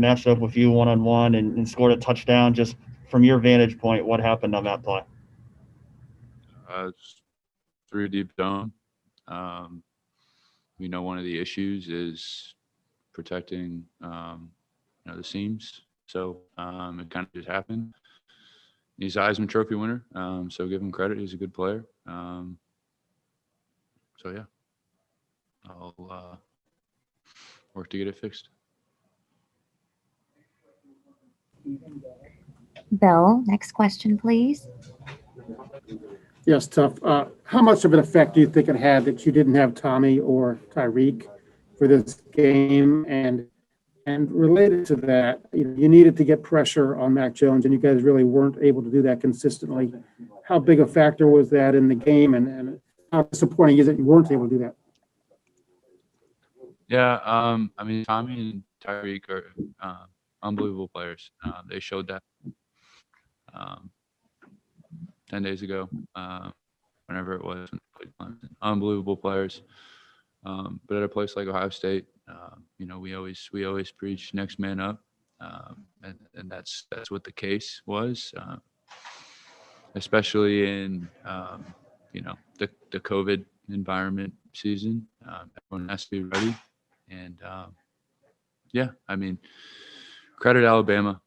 matched up with you one-on-one and scored a touchdown. Just from your vantage point, what happened on that play? It's 3 deep zone. We know one of the issues is protecting, the seams. So it kind of just happened. He's a Heisman Trophy winner, so give him credit. He's a good player. So yeah, I'll work to get it fixed. Bill, next question, please. Yes, Tuf. How much of an effect do you think it had that you didn't have Tommy or Tyreek for this game? And related to that, you needed to get pressure on Mac Jones, and you guys really weren't able to do that consistently. How big a factor was that in the game, and how disappointing is it you weren't able to do that? Yeah, Tommy and Tyreek are unbelievable players. They showed that 10 days ago, whenever it was. Unbelievable players. But at a place like Ohio State, we always preach next man up, and that's what the case was, especially in the COVID environment season. Everyone has to be ready, and credit Alabama.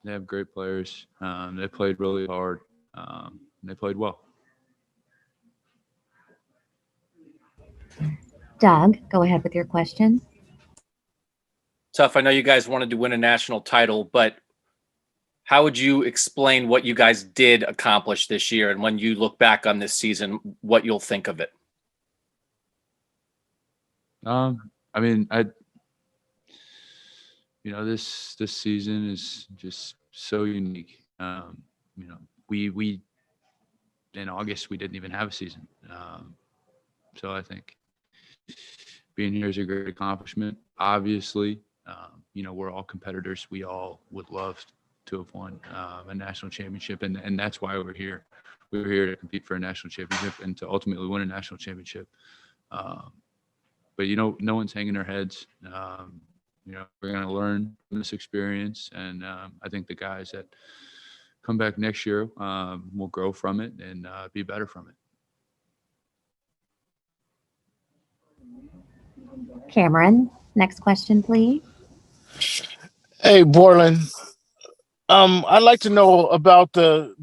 They have great players. They played really hard. They played well. Doug, go ahead with your question. Tuf, I know you guys wanted to win a national title, but how would you explain what you guys did accomplish this year, and when you look back on this season, what you'll think of it? This season is just so unique. We in August we didn't even have a season, so I think being here is a great accomplishment. Obviously, we're all competitors. We all would love to have won a national championship, and that's why we're here. We were here to compete for a national championship and to ultimately win a national championship. But no one's hanging their heads. We're going to learn from this experience, and I think the guys that come back next year will grow from it and be better from it. Cameron, next question, please. Hey, Borland. I'd like to know about the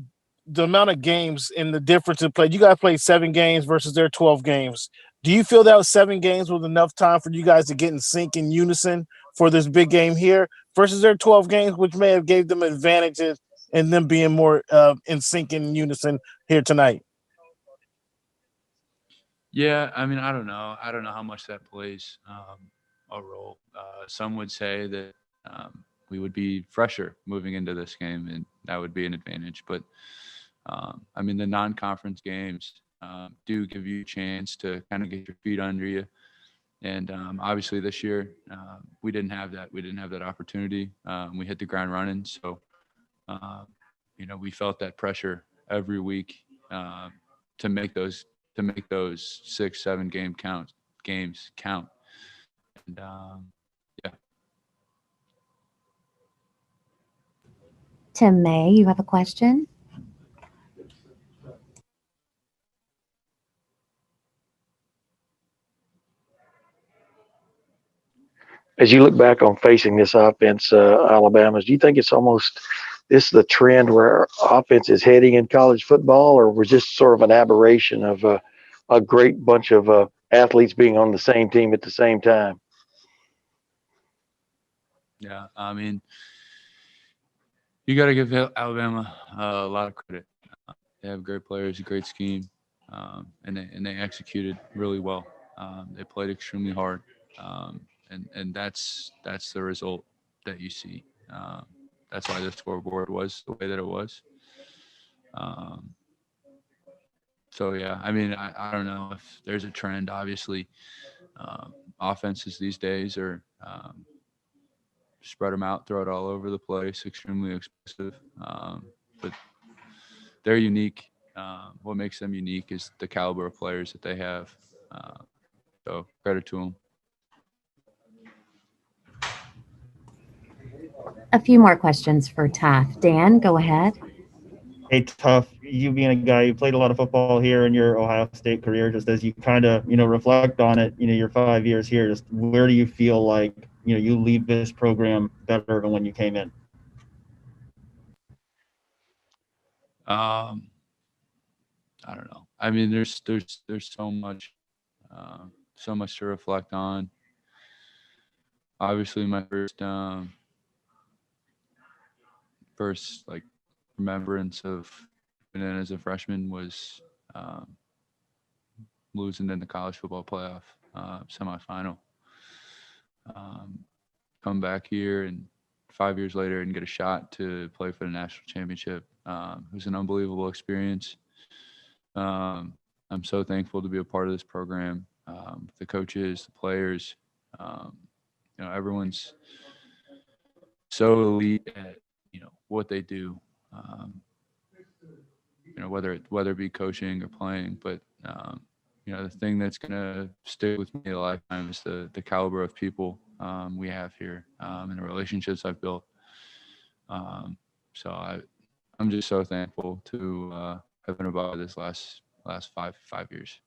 amount of games and the difference in play. You guys played 7 games versus their 12 games. Do you feel that 7 games was enough time for you guys to get in sync in unison for this big game here versus their 12 games, which may have gave them advantages and them being more in sync in unison here tonight? Yeah, I don't know. I don't know how much that plays a role. Some would say that we would be fresher moving into this game, and that would be an advantage. But, the non-conference games do give you a chance to kind of get your feet under you. And obviously this year we didn't have that. We didn't have that opportunity. We hit the ground running. So, we felt that pressure every week to make those 6-7 games count. And yeah. Tim May, you have a question? As you look back on facing this offense, Alabama, do you think it's almost this is the trend where offense is heading in college football, or was just sort of an aberration of a great bunch of athletes being on the same team at the same time? Yeah, you got to give Alabama a lot of credit. They have great players, a great scheme, and they executed really well. They played extremely hard, and that's the result that you see. That's why the scoreboard was the way that it was. So yeah, I don't know if there's a trend. Obviously, offenses these days are spread them out, throw it all over the place, extremely explosive. But they're unique. What makes them unique is the caliber of players that they have. So credit to them. A few more questions for Tuf. Dan, go ahead. Hey, Tuf, you being a guy, you played a lot of football here in your Ohio State career, just as you kind of, reflect on it, your 5 years here, just where do you feel like, you leave this program better than when you came in? I don't know. I mean, there's so much to reflect on. Obviously, my first like remembrance of being in as a freshman was losing in the college football playoff semifinal. Come back here and 5 years later and get a shot to play for the national championship. It was an unbelievable experience. I'm so thankful to be a part of this program. The coaches, the players, everyone's so elite at what they do. Whether it be coaching or playing, but the thing that's gonna stick with me a lifetime is the caliber of people we have here and the relationships I've built. So I'm just so thankful to have been about this last five years.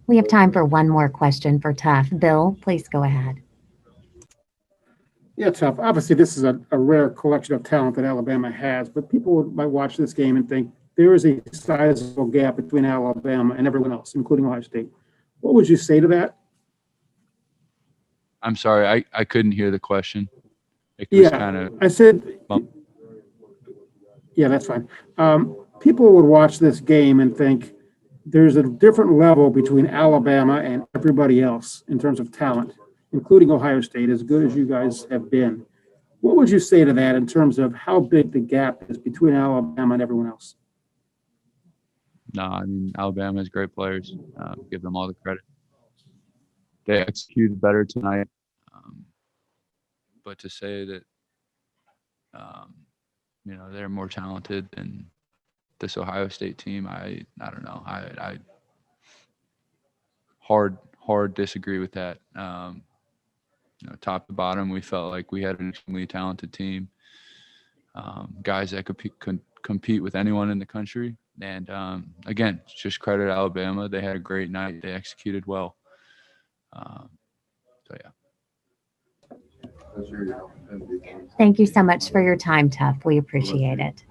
We have time for one more question for Tuf. Bill, please go ahead. Yeah, Tuf. Obviously, this is a rare collection of talent that Alabama has, but people might watch this game and think there is a sizable gap between Alabama and everyone else, including Ohio State. What would you say to that? I'm sorry, I couldn't hear the question. It was kind of. I said. Yeah, that's fine. People would watch this game and think there's a different level between Alabama and everybody else in terms of talent, including Ohio State, as good as you guys have been. What would you say to that in terms of how big the gap is between Alabama and everyone else? No, I mean, Alabama has great players. Give them all the credit. They executed better tonight. But to say that, they're more talented than this Ohio State team, I don't know. I hard disagree with that. Top to bottom, we felt like we had an extremely talented team. Guys that could compete with anyone in the country. And again, just credit Alabama. They had a great night. They executed well. So yeah. Thank you so much for your time, Tuf. We appreciate it.